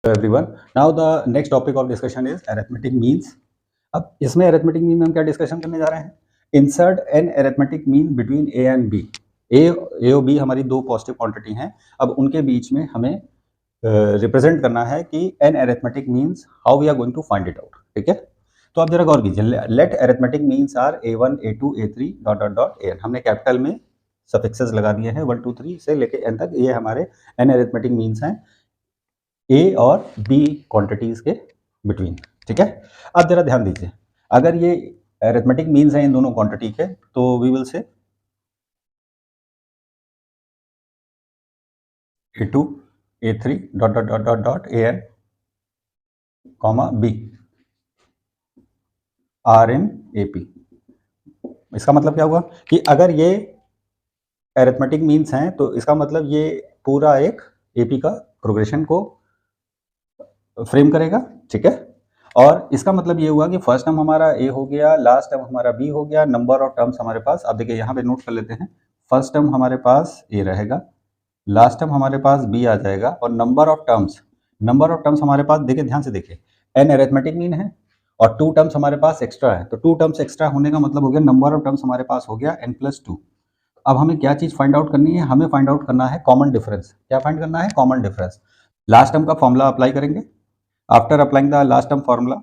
Everyone, now the next topic of discussion is arithmetic means. अब इसमें arithmetic mean में हम क्या डिस्कशन करने जा रहे हैं? Insert an arithmetic mean between A and B. A और बी हमारी दो पॉजिटिव क्वांटिटी हैं। अब उनके बीच में हमें रिप्रेजेंट करना है कि an arithmetic means how we are going to find it out. ठीक है, तो आप जरा गौर कीजिए। Let arithmetic means are a1 a2 a3 dot dot dot an। हमने कैपिटल में सफिक्सेस लगा दिए हैं 1 2 3 से लेके n तक। ये हमारे एन अरिथमेटिक मीन्स हैं ए और बी क्वांटिटीज के बिटवीन। ठीक है, अब जरा ध्यान दीजिए, अगर ये अरिथमेटिक मीन्स हैं इन दोनों क्वांटिटी के, तो वी विल से a2 a3 dot dot dot dot dot an comma b are in AP। इसका मतलब क्या हुआ कि अगर ये अरिथमेटिक मीन्स हैं तो इसका मतलब ये पूरा एक AP का प्रोग्रेशन को फ्रेम करेगा। ठीक है, और इसका मतलब ये हुआ कि फर्स्ट टर्म हमारा ए हो गया, लास्ट टर्म हमारा बी हो गया, नंबर ऑफ टर्म्स हमारे पास। अब देखिए यहाँ पे नोट कर लेते हैं, फर्स्ट टर्म हमारे पास ए रहेगा, लास्ट टर्म हमारे पास बी आ जाएगा, और नंबर ऑफ टर्म्स हमारे पास, देखिए ध्यान से देखिए, एन अरिथमेटिक मीन है और 2 टर्म्स हमारे पास एक्स्ट्रा है। तो 2 टर्म्स एक्स्ट्रा होने का मतलब हो गया नंबर ऑफ टर्म्स हमारे पास हो गया n+2। अब हमें क्या चीज फाइंड आउट करनी है? हमें फाइंड आउट करना है कॉमन डिफरेंस। क्या फाइंड करना है? Common difference. लास्ट टर्म का फॉर्मूला अप्लाई करेंगे। After applying the last term formula,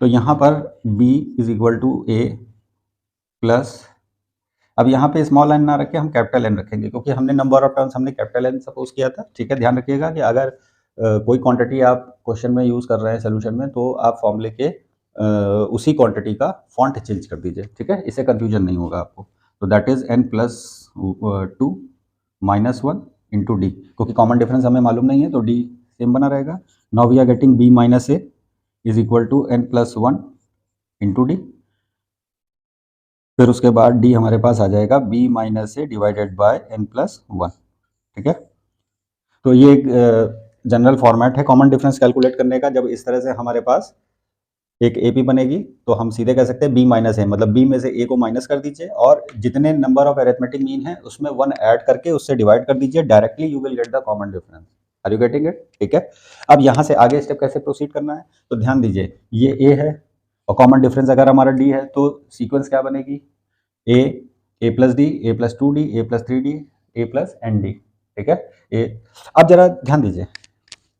तो यहाँ पर b is equal to a plus, अब यहाँ पे स्मॉल n ना रखें, हम कैपिटल N रखेंगे क्योंकि हमने नंबर ऑफ टर्म्स हमने कैपिटल N सपोज किया था। ठीक है, ध्यान रखिएगा कि अगर कोई क्वांटिटी आप क्वेश्चन में यूज़ कर रहे हैं सोल्यूशन में, तो आप फॉर्मूले के उसी क्वांटिटी का फॉन्ट चेंज कर दीजिए। ठीक है, इससे कंफ्यूजन नहीं होगा आपको। तो that is n+2 -1 into D, क्योंकि कॉमन डिफरेंस हमें मालूम नहीं है तो डी सेम बना रहेगा। Now we are getting b minus A is equal to n+1 into D. फिर उसके बाद d हमारे पास आ जाएगा b minus A divided by n+1। ठीक है, तो ये एक जनरल फॉर्मेट है कॉमन डिफरेंस कैलकुलेट करने का। जब इस तरह से हमारे पास एक AP बनेगी तो हम सीधे कह सकते हैं b माइनस ए, मतलब b में से a को माइनस कर दीजिए और जितने नंबर ऑफ अरिथमेटिक मीन है उसमें 1 ऐड करके उससे डिवाइड कर दीजिए। Directly you will get the common difference. Are you getting it? ठीक है, अब यहाँ से आगे स्टेप कैसे प्रोसीड करना है, तो ध्यान दीजिए, ये a है और कॉमन डिफरेंस अगर हमारा d है, तो सीक्वेंस क्या बनेगी? a+d, a+2d, a+3d, a+nd। ठीक है, अब जरा ध्यान दीजिए,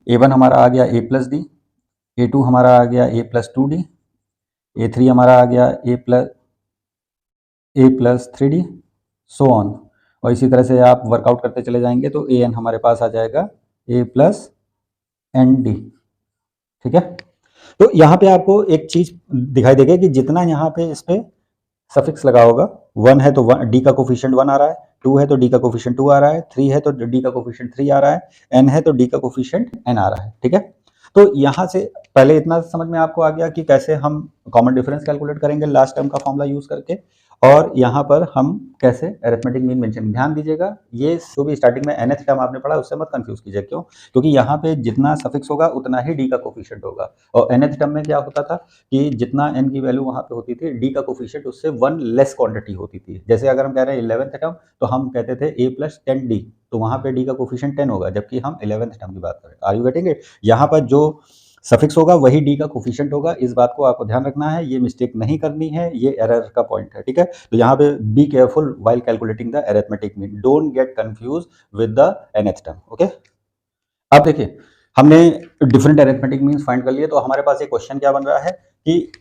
a1 हमारा आ गया a+d, a2 हमारा आ गया a+2d, a3 हमारा आ गया a+3d, सो ऑन। और इसी तरह से आप वर्कआउट करते चले जाएंगे तो an हमारे पास आ जाएगा a+nd। ठीक है, तो यहाँ पे आपको एक चीज दिखाई देगी कि जितना यहाँ पे इस पे सफिक्स लगा होगा, 1 है तो d का कोफिशिएंट 1 आ रहा है, 2 है तो d का कोफिशिएंट 2 आ रहा है, 3 है तो d का कोफिशिएंट 3 आ रहा है, n है तो d का कोफिशिएंट n आ रहा है। ठीक है, तो यहाँ से पहले इतना समझ में आपको आ गया कि कैसे हम कॉमन डिफरेंस कैलकुलेट करेंगे लास्ट टर्म का फॉर्मूला यूज करके, और यहाँ पर हम कैसे अरिथमेटिक मीन मेंशन। ध्यान दीजिएगा, ये जो भी स्टार्टिंग में nth टर्म आपने पढ़ा उससे मत कंफ्यूज कीजिए। क्यों? क्योंकि यहाँ पे जितना सफिक्स होगा उतना ही d का कोफिशिएंट होगा, और nth टर्म में क्या होता था कि जितना n की वैल्यू वहाँ पे होती थी, d का कोफिशिएंट उससे 1 लेस क्वांटिटी होती थी। जैसे अगर हम कह रहे हैं 11th टर्म, तो हम कहते थे a+10d, तो वहाँ पे d का कोफिशिएंट 10 होगा, जबकि हम 11th टर्म की बात करें। Are you getting it? यहाँ पर जो सफिक्स होगा वही d का कोफिशिएंट होगा। इस बात को आपको ध्यान रखना है, ये मिस्टेक नहीं करनी है, ये एरर का पॉइंट है। ठीक है, तो यहाँ पे be careful while calculating the arithmetic mean, don't get confuse with the nth term. Okay, अब देखिए, हमने डिफरेंट अरिथमेटिक मीन्स फाइंड कर लिए, तो हमारे पास एक क्वेश्चन क्या बन रहा है कि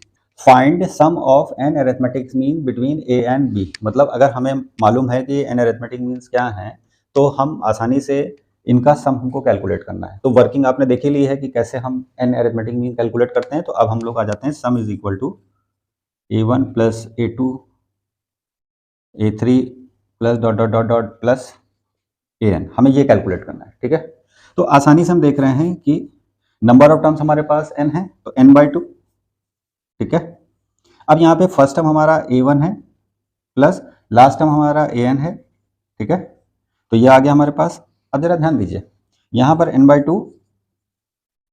find sum of N arithmetic mean between A and B. मतलब अगर हमें मालूम है कि एन अरिथमेटिक मीन्स क्या हैं, तो हम आसानी से इनका सम हमको कैलकुलेट करना है। तो वर्किंग आपने देख ही ली है कि कैसे हम एन अरिथमेटिक मीन कैलकुलेट करते हैं। तो अब हम लोग आ जाते हैं, sum is equal to a1 plus a2 a3 plus dot dot dot dot plus an, हमें ये कैलकुलेट करना है। ठीक है, तो आसानी से हम देख रहे हैं कि नंबर ऑफ टर्म्स हमारे पास n है, तो n/2। ठीक है, अब यहाँ पे फर्स्ट टर्म हमारा a1 है प्लस लास्ट टर्म हमारा an है। ठीक है, तो ये आ गया हमारे पास। अब जरा ध्यान दीजिए, यहाँ पर n/2,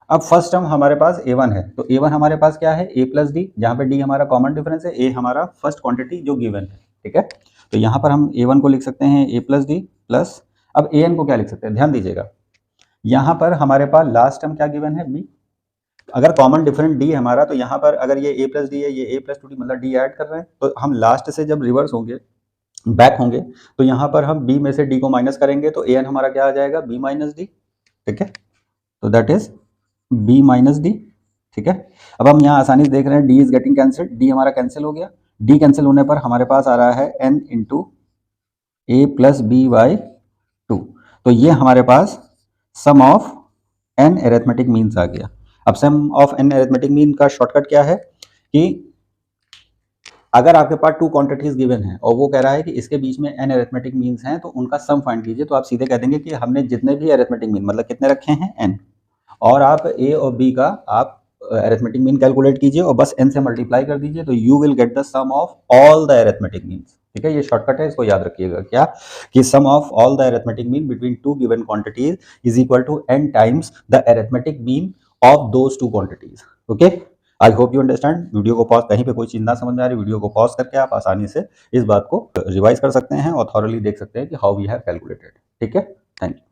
अब फर्स्ट टर्म हमारे पास a1 है, तो a1 हमारे पास क्या है? a+d, जहाँ पे d हमारा कॉमन डिफरेंस है, a हमारा फर्स्ट क्वांटिटी जो गिवन है। ठीक है, तो यहाँ पर हम a1 को लिख सकते हैं a+d प्लस, अब an को क्या लिख सकते हैं, ध्यान दीजिएगा, यहाँ पर हमारे पास लास्ट टर्म क्या गिवन है, b। अगर कॉमन डिफरेंट d है हमारा, तो यहाँ पर अगर ये a प्लस डी है, ये a प्लस 2d मतलब d ऐड कर रहे हैं, तो हम लास्ट से जब रिवर्स होंगे, बैक होंगे, तो यहाँ पर हम b में से d को माइनस करेंगे, तो an हमारा क्या आ जाएगा, b माइनस डी। ठीक है, तो that is b minus D. ठीक है, अब हम यहाँ आसानी से देख रहे हैं d is getting cancelled, d हमारा कैंसिल हो गया, d कैंसिल होने पर हमारे पास आ रहा है n into A plus B by 2। तो ये हमारे पास sum of n arithmetic means आ गया। अब sum of n arithmetic mean का शॉर्टकट क्या है कि अगर आपके पास 2 क्वांटिटीज गिवन है और वो कह रहा है कि इसके बीच में n एरिथमेटिक मीन्स हैं, तो उनका सम फाइंड कीजिए, तो आप सीधे कह देंगे कि हमने जितने भी एरिथमेटिक मीन मतलब कितने रखे हैं, n, और आप a और b का आप एरिथमेटिक मीन कैलकुलेट कीजिए और बस n से मल्टीप्लाई कर दीजिए, तो you will get the sum of all the arithmetic means. ठीक है, ये शॉर्टकट है, इसको याद रखिएगा, क्या कि sum of all the arithmetic mean between 2 given quantities is equal to n times the arithmetic mean of those 2 quantities. Okay, I hope you understand. Video को पॉज, कहीं पे कोई चीज ना समझ में आ रही, वीडियो को पॉज करके आप आसानी से इस बात को रिवाइज कर सकते हैं और थॉरली देख सकते हैं कि हाउ वी हैव कैलकुलेटेड। ठीक है, थैंक यू।